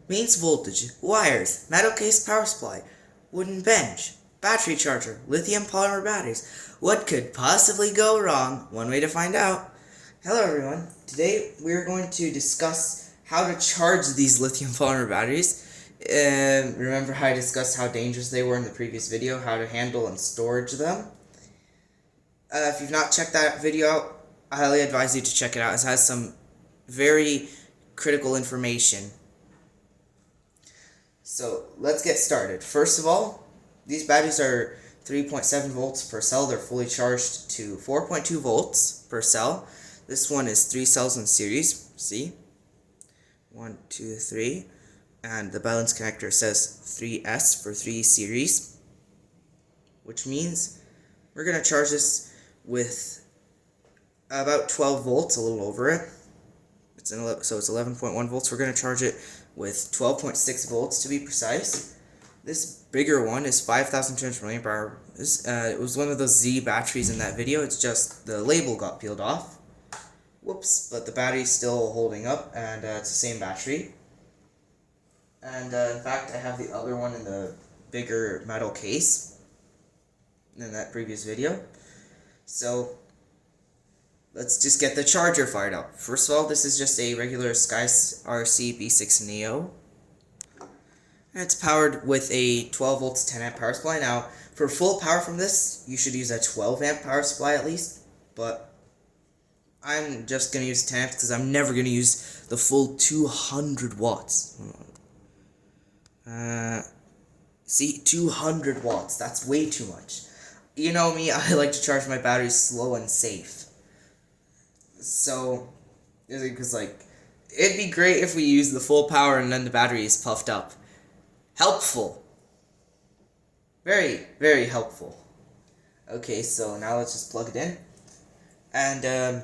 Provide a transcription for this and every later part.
mains voltage, wires, metal case power supply, wooden bench, battery charger, lithium polymer batteries. What could possibly go wrong? One way to find out. Hello everyone. Today we're going to discuss how to charge these lithium polymer batteries. Remember how I discussed how dangerous they were in the previous video, how to handle and storage them. If you've not checked that video out, I highly advise you to check it out. It has some very critical information. So let's get started. First of all, these batteries are 3.7 volts per cell. They're fully charged to 4.2 volts per cell. This one is 3 cells in series. See? 1, 2, 3. And the balance connector says 3S for 3 series. Which means we're going to charge this with about 12 volts, a little over it. So it's 11.1 volts. We're going to charge it with 12.6 volts to be precise. This bigger one is 5,200 milliamp hour. It was one of those Z batteries in that video. It's just the label got peeled off. Whoops, but the battery's still holding up, and it's the same battery. And in fact, I have the other one in the bigger metal case in that previous video. So let's just get the charger fired up. First of all, this is just a regular SkyRC B6 Neo. And it's powered with a 12 volts 10 amp power supply. Now, for full power from this, you should use a 12 amp power supply at least. But I'm just going to use 10 amps because I'm never going to use the full 200 watts. See, 200 watts. That's way too much. You know me, I like to charge my batteries slow and safe. So, because it'd be great if we use the full power and then the battery is puffed up. Helpful. Very, very helpful. Okay, so now let's just plug it in. And,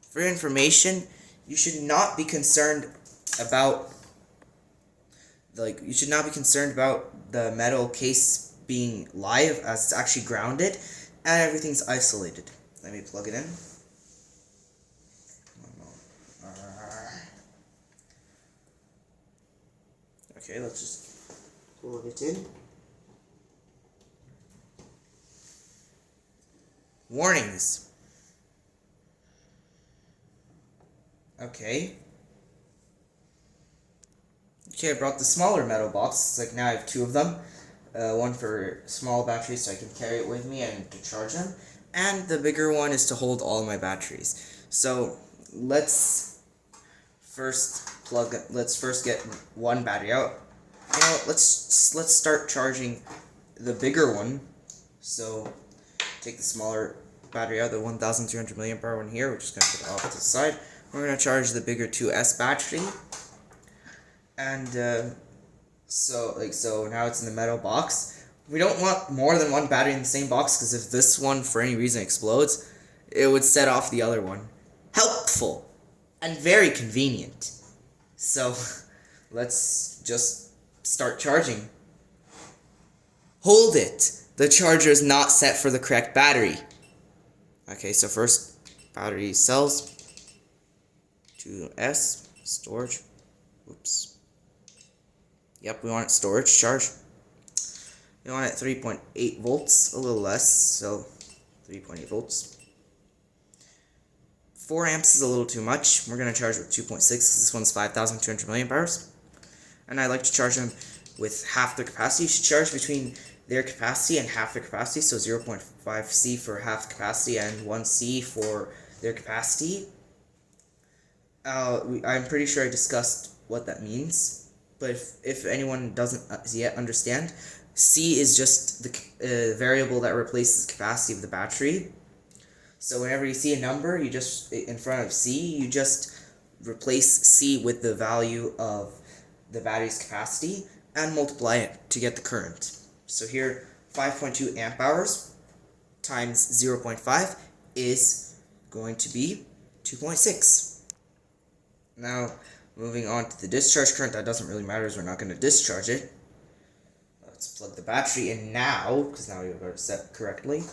for information, you should not be concerned about, the metal case being live, as it's actually grounded, and everything's isolated. Let me plug it in. Okay, let's just plug it in. Warnings. Okay, I brought the smaller metal box. Like now I have 2 of them. One for small batteries so I can carry it with me and to charge them. And the bigger one is to hold all my batteries. So let's first get one battery out. You know what, let's start charging the bigger one. So take the smaller battery out, the 1,300 milliamp hour one here. We're just gonna put it off to the side. We're gonna charge the bigger 2S battery. And so now it's in the metal box. We don't want more than one battery in the same box, because if this one for any reason explodes, it would set off the other one. Helpful and very convenient. So let's just start charging. Hold it. The charger is not set for the correct battery. Okay, so first battery cells. 2S storage. Oops. Yep, we want it storage charge. We want it 3.8 volts, a little less, so 3.8 volts. 4 amps is a little too much. We're going to charge with 2.6 because this one's 5,200 milliamp hours. And I like to charge them with half the capacity. You should charge between their capacity and half the capacity, so 0.5 C for half capacity and 1 C for their capacity. I'm pretty sure I discussed what that means. But if anyone doesn't yet understand, C is just the variable that replaces capacity of the battery. So whenever you see a number, you just, in front of C, you just replace C with the value of the battery's capacity and multiply it to get the current. So here, 5.2 amp hours times 0.5 is going to be 2.6. Now, moving on to the discharge current, that doesn't really matter as we're not going to discharge it. Let's plug the battery in now, because now we've got it set correctly.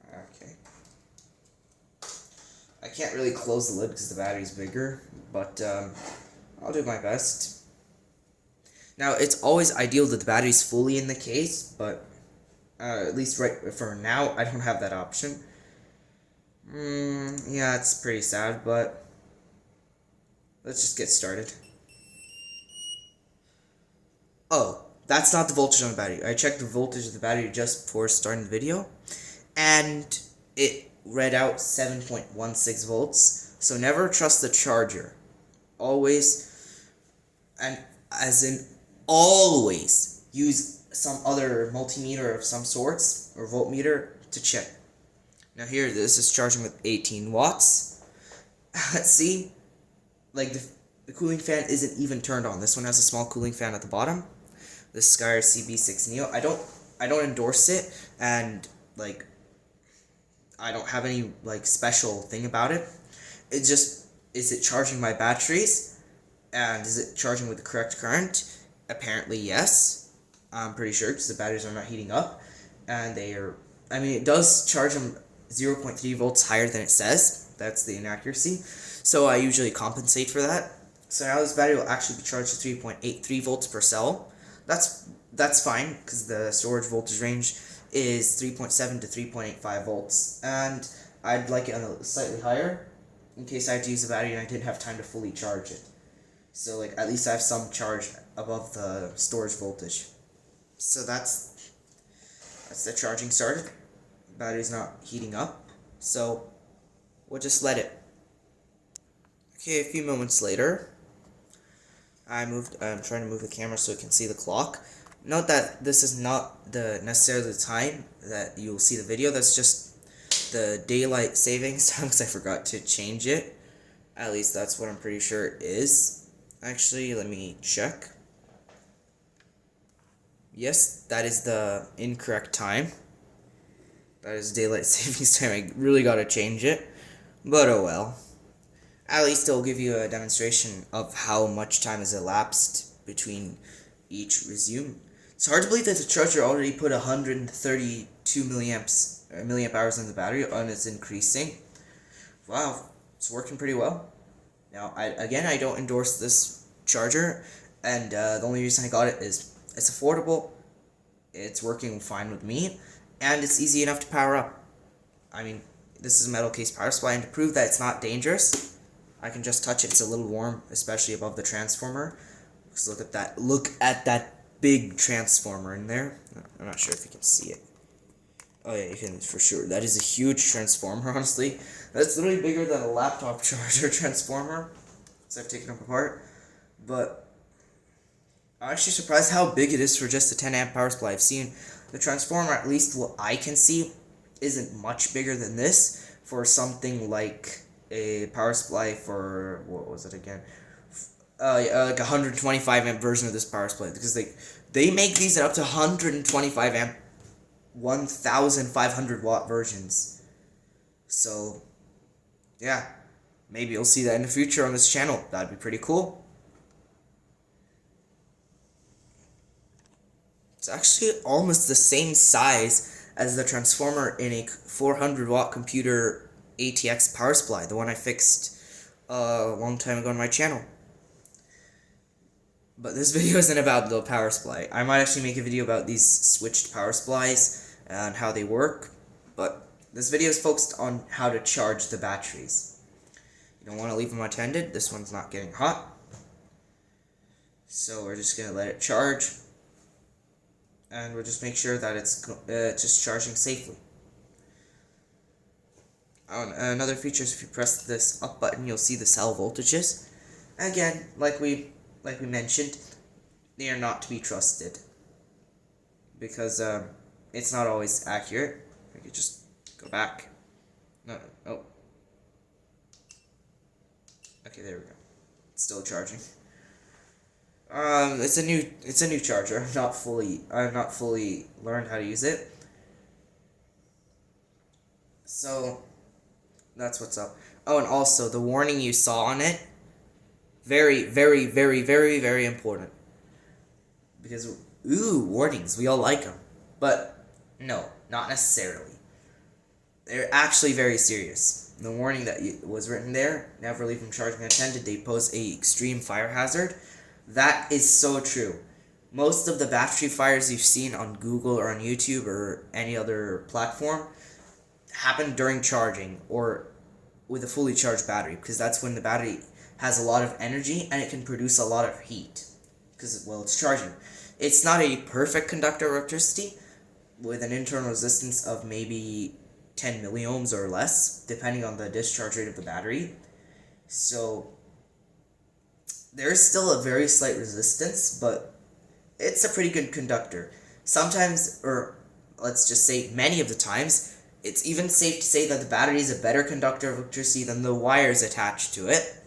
Okay. I can't really close the lid because the battery's bigger, but I'll do my best. Now, it's always ideal that the battery's fully in the case, but at least right for now, I don't have that option. Yeah, it's pretty sad, but let's just get started. Oh, that's not the voltage on the battery. I checked the voltage of the battery just before starting the video, and it read out 7.16 volts. So never trust the charger. Always, and as in always, use some other multimeter of some sorts, or voltmeter, to check. Now here, this is charging with 18 watts. Let's see, like the cooling fan isn't even turned on. This one has a small cooling fan at the bottom. The Sky CB6 Neo. I don't endorse it, and like I don't have any like special thing about it. It just, is it charging my batteries, and is it charging with the correct current? Apparently yes. I'm pretty sure because the batteries are not heating up, and they are. I mean, it does charge them 0.3 volts higher than it says. That's the inaccuracy. So I usually compensate for that. So now this battery will actually be charged to 3.83 volts per cell. That's fine because the storage voltage range is 3.7 to 3.85 volts, and I'd like it on a slightly higher in case I have to use the battery and I didn't have time to fully charge it. So like at least I have some charge above the storage voltage. So that's the charging started. Battery's not heating up, so we'll just let it. Okay, a few moments later, I'm trying to move the camera so it can see the clock. Note that this is not necessarily the time that you'll see the video. That's just the daylight savings time because I forgot to change it. At least that's what I'm pretty sure it is. Actually, let me check. Yes, that is the incorrect time. That is daylight savings time. I really gotta change it. But oh well. At least it'll give you a demonstration of how much time has elapsed between each resume. It's hard to believe that the charger already put 132 milliamp hours in the battery, and it's increasing. Wow, it's working pretty well. Now, I don't endorse this charger, and the only reason I got it is it's affordable, it's working fine with me, and it's easy enough to power up. I mean, this is a metal case power supply, and to prove that it's not dangerous, I can just touch it. It's a little warm, especially above the transformer. Just look at that big transformer in there. I'm not sure if you can see it. Oh yeah, you can for sure. That is a huge transformer, honestly. That's literally bigger than a laptop charger transformer. So I've taken it apart. But I'm actually surprised how big it is for just a 10 amp power supply. I've seen the transformer, at least what I can see, isn't much bigger than this for something like a power supply for, what was it again? Like a 125 amp version of this power supply, because they make these at up to 125 amp 1500 watt versions. So yeah, maybe you'll see that in the future on this channel. That'd be pretty cool. It's actually almost the same size as the transformer in a 400 watt computer ATX power supply, the one I fixed a long time ago on my channel. But this video isn't about the power supply. I might actually make a video about these switched power supplies and how they work, but this video is focused on how to charge the batteries. You don't want to leave them unattended. This one's not getting hot, so we're just going to let it charge, and we'll just make sure that it's just charging safely. Another feature is if you press this up button, you'll see the cell voltages. Again, like we mentioned, they are not to be trusted because it's not always accurate. I could just go back. No. Oh. Okay, there we go. It's still charging. It's a new charger. I've not fully learned how to use it. So that's what's up. Oh, and also the warning you saw on it, very, very, very, very, very important. Because, warnings, we all like them. But, no, not necessarily. They're actually very serious. the warning that was written there, never leave them charging unattended, they pose a extreme fire hazard. That is so true. Most of the battery fires you've seen on Google or on YouTube or any other platform happen during charging or with a fully charged battery, because that's when the battery has a lot of energy and it can produce a lot of heat because, well, it's charging. It's not a perfect conductor of electricity, with an internal resistance of maybe 10 milliohms or less, depending on the discharge rate of the battery. So there is still a very slight resistance, but it's a pretty good conductor. Sometimes, or let's just say many of the times, it's even safe to say that the battery is a better conductor of electricity than the wires attached to it,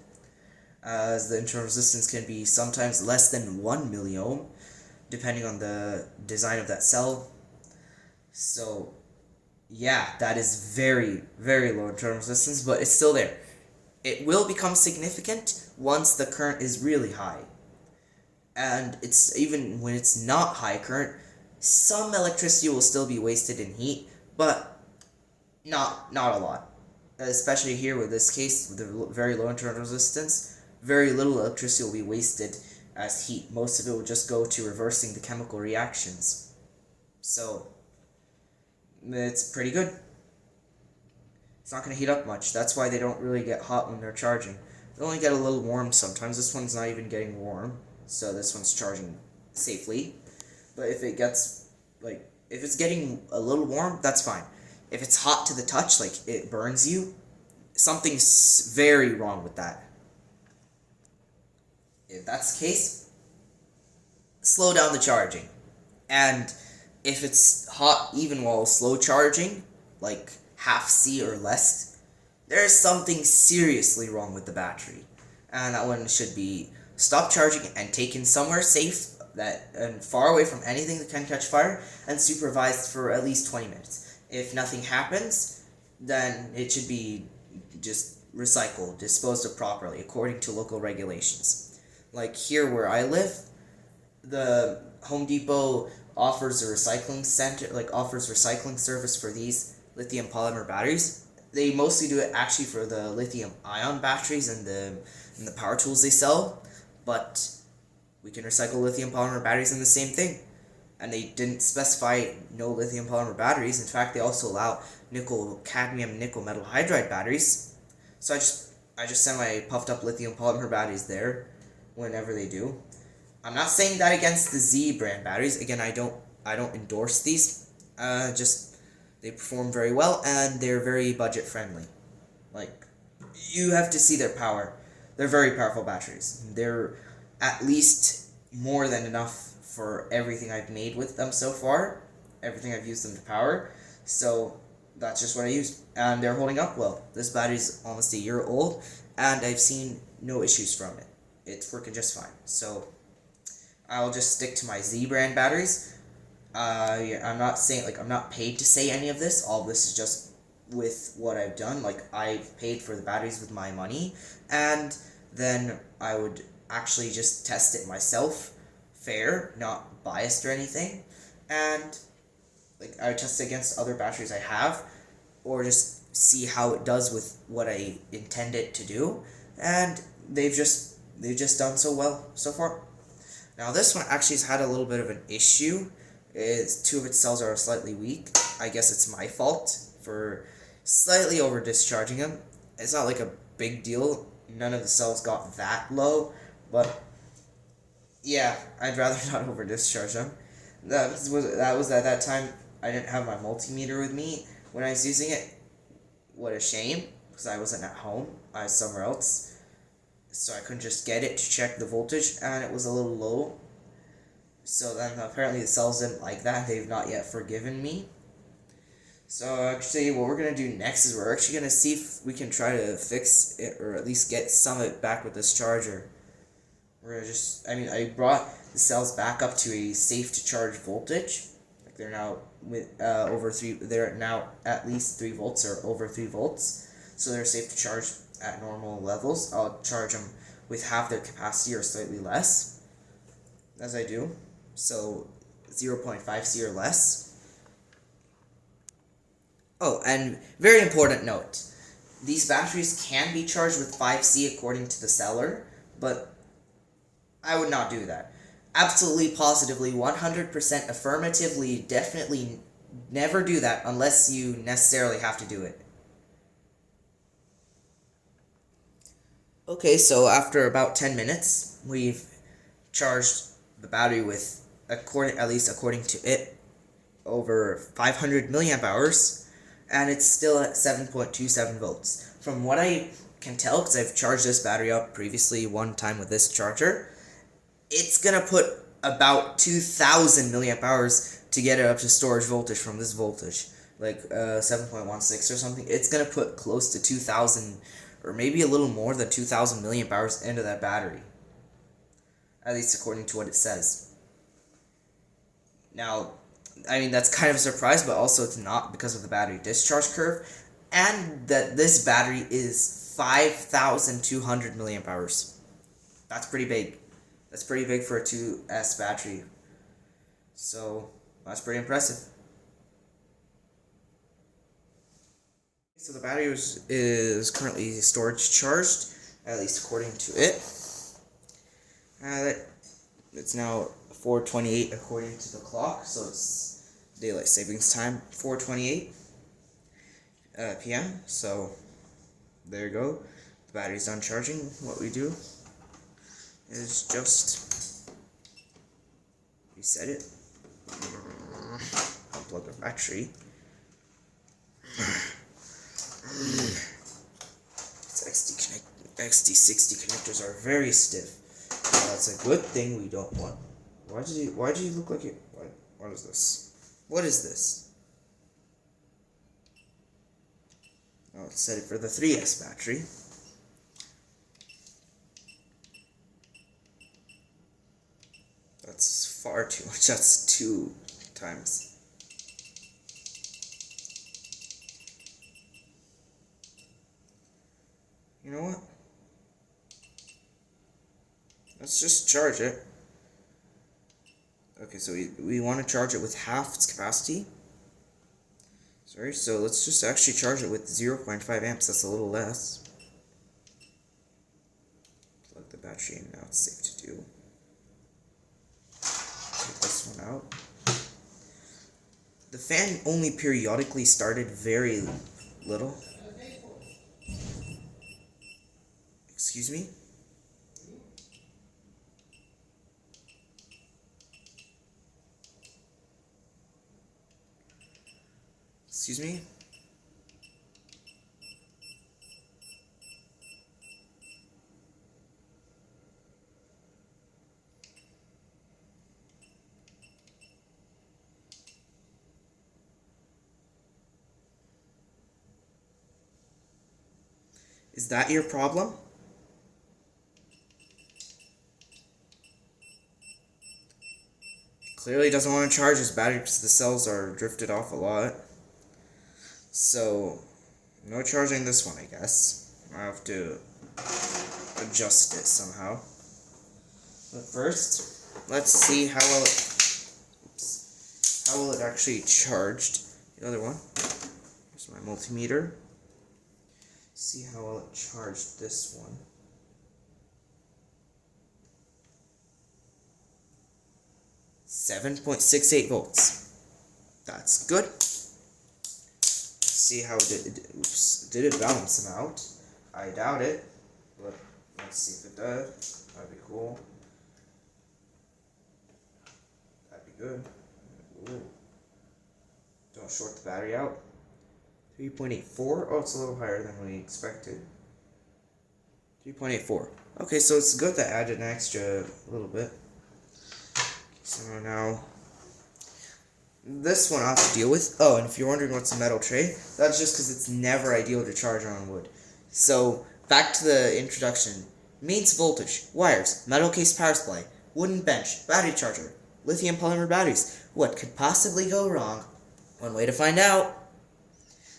as the internal resistance can be sometimes less than 1 milliohm, depending on the design of that cell. So, yeah, that is very, very low internal resistance, but it's still there. It will become significant once the current is really high. And it's even when it's not high current, some electricity will still be wasted in heat, but not a lot. Especially here with this case, with the very low internal resistance, very little electricity will be wasted as heat. Most of it will just go to reversing the chemical reactions. So, it's pretty good. It's not going to heat up much. That's why they don't really get hot when they're charging. They only get a little warm sometimes. This one's not even getting warm, so this one's charging safely. But if it gets, if it's getting a little warm, that's fine. If it's hot to the touch, like it burns you, something's very wrong with that. If that's the case, slow down the charging. And if it's hot even while slow charging, like half C or less, there's something seriously wrong with the battery. And that one should be stopped charging and taken somewhere safe and far away from anything that can catch fire, and supervised for at least 20 minutes. If nothing happens, then it should be just recycled, disposed of properly according to local regulations. Like here where I live, the Home Depot offers a recycling center, offers recycling service for these lithium polymer batteries. They mostly do it actually for the lithium ion batteries and the power tools they sell, but we can recycle lithium polymer batteries in the same thing. And they didn't specify no lithium polymer batteries. In fact, they also allow nickel, cadmium, nickel metal hydride batteries. So I just send my puffed up lithium polymer batteries there whenever they do. I'm not saying that against the Z brand batteries. Again, I don't endorse these. Just they perform very well and they're very budget friendly. Like, you have to see their power. They're very powerful batteries. They're at least more than enough for everything I've made with them so far, everything I've used them to power. So that's just what I used, and they're holding up well. This battery's almost a year old, and I've seen no issues from it. It's working just fine. So I'll just stick to my Z brand batteries. I'm not saying, I'm not paid to say any of this. All of this is just with what I've done. I've paid for the batteries with my money, and then I would actually just test it myself, fair, not biased or anything, and I would test it against other batteries I have, or just see how it does with what I intend it to do, and they've just done so well so far. Now this one actually has had a little bit of an issue. Two of its cells are slightly weak. I guess it's my fault for slightly over discharging them. It's not like a big deal. None of the cells got that low, but yeah, I'd rather not over discharge them. That was at that time I didn't have my multimeter with me when I was using it. What a shame, because I wasn't at home. I was somewhere else, so I couldn't just get it to check the voltage, and it was a little low. So then apparently the cells didn't like that. They've not yet forgiven me. So actually what we're going to do next is we're actually going to see if we can try to fix it, or at least get some of it back with this charger. We're just, I brought the cells back up to a safe to charge voltage. They're now they're now at least 3 volts or over 3 volts. So they're safe to charge at normal levels. I'll charge them with half their capacity or slightly less, as I do. So 0.5 C or less. Oh, and very important note. These batteries can be charged with 5C according to the seller, but I would not do that. Absolutely, positively, 100% affirmatively, definitely never do that unless you necessarily have to do it. Okay, so after about 10 minutes, we've charged the battery with, at least according to it, over 500 milliamp hours, and it's still at 7.27 volts. From what I can tell, because I've charged this battery up previously one time with this charger, it's gonna put about 2,000 milliamp hours to get it up to storage voltage from this voltage, like 7.16 or something. It's gonna put close to 2,000, or maybe a little more than 2,000 milliamp hours into that battery, at least according to what it says. Now, I mean, that's kind of a surprise, but also it's not, because of the battery discharge curve, and that this battery is 5,200 milliamp hours. That's pretty big. That's pretty big for a 2S battery. So, that's pretty impressive. So the battery is currently storage charged, at least according to it. It's now 4:28 according to the clock, so it's daylight savings time, 4:28 p.m. So there you go. The battery's done charging. What we do is just reset it, unplug the battery. Its XD60 connectors are very stiff. That's a good thing. We don't want. Why do you look like it? What is this? What is this? Oh, let's set it for the 3S battery. That's far too much. That's 2 times. You know what? Let's just charge it. Okay, so we want to charge it with half its capacity. Sorry, so let's just actually charge it with 0.5 amps. That's a little less. Plug the battery in. Now it's safe to do. Take this one out. The fan only periodically started very little. Excuse me? Excuse me? Is that your problem? Clearly doesn't want to charge his battery because the cells are drifted off a lot. So, no charging this one, I guess. I have to adjust it somehow. But first, let's see how well it actually charged the other one. Here's my multimeter. See how well it charged this one. 7.68 volts. That's good. See how did it balance them out? I doubt it, but let's see if it does. That'd be cool. That'd be good. Ooh. Don't short the battery out. 3.84. Oh, it's a little higher than we expected. 3.84. Okay, so it's good that I added an extra little bit. So now this one I have to deal with. Oh, and if you're wondering what's a metal tray, that's just because it's never ideal to charge on wood. So, back to the introduction. Mains voltage, wires, metal case power supply, wooden bench, battery charger, lithium polymer batteries. What could possibly go wrong? One way to find out.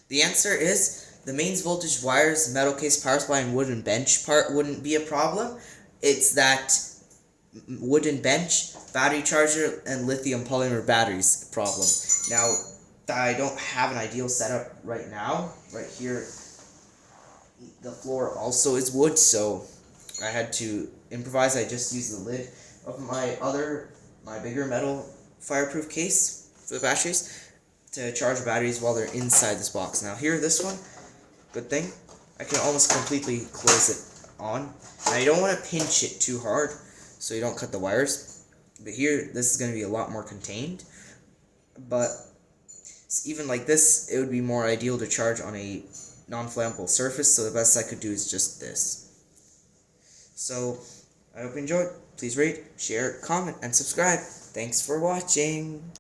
The answer is the mains voltage, wires, metal case power supply, and wooden bench part wouldn't be a problem. It's that wooden bench, battery charger, and lithium polymer batteries problem. Now, I don't have an ideal setup right now. Right here, the floor also is wood, so I had to improvise. I just used the lid of my bigger metal fireproof case for the batteries to charge batteries while they're inside this box. Now here, this one, good thing, I can almost completely close it on. Now you don't want to pinch it too hard so you don't cut the wires. But here, this is going to be a lot more contained. But even like this, it would be more ideal to charge on a non-flammable surface, so the best I could do is just this. So, I hope you enjoyed. Please rate, share, comment, and subscribe. Thanks for watching.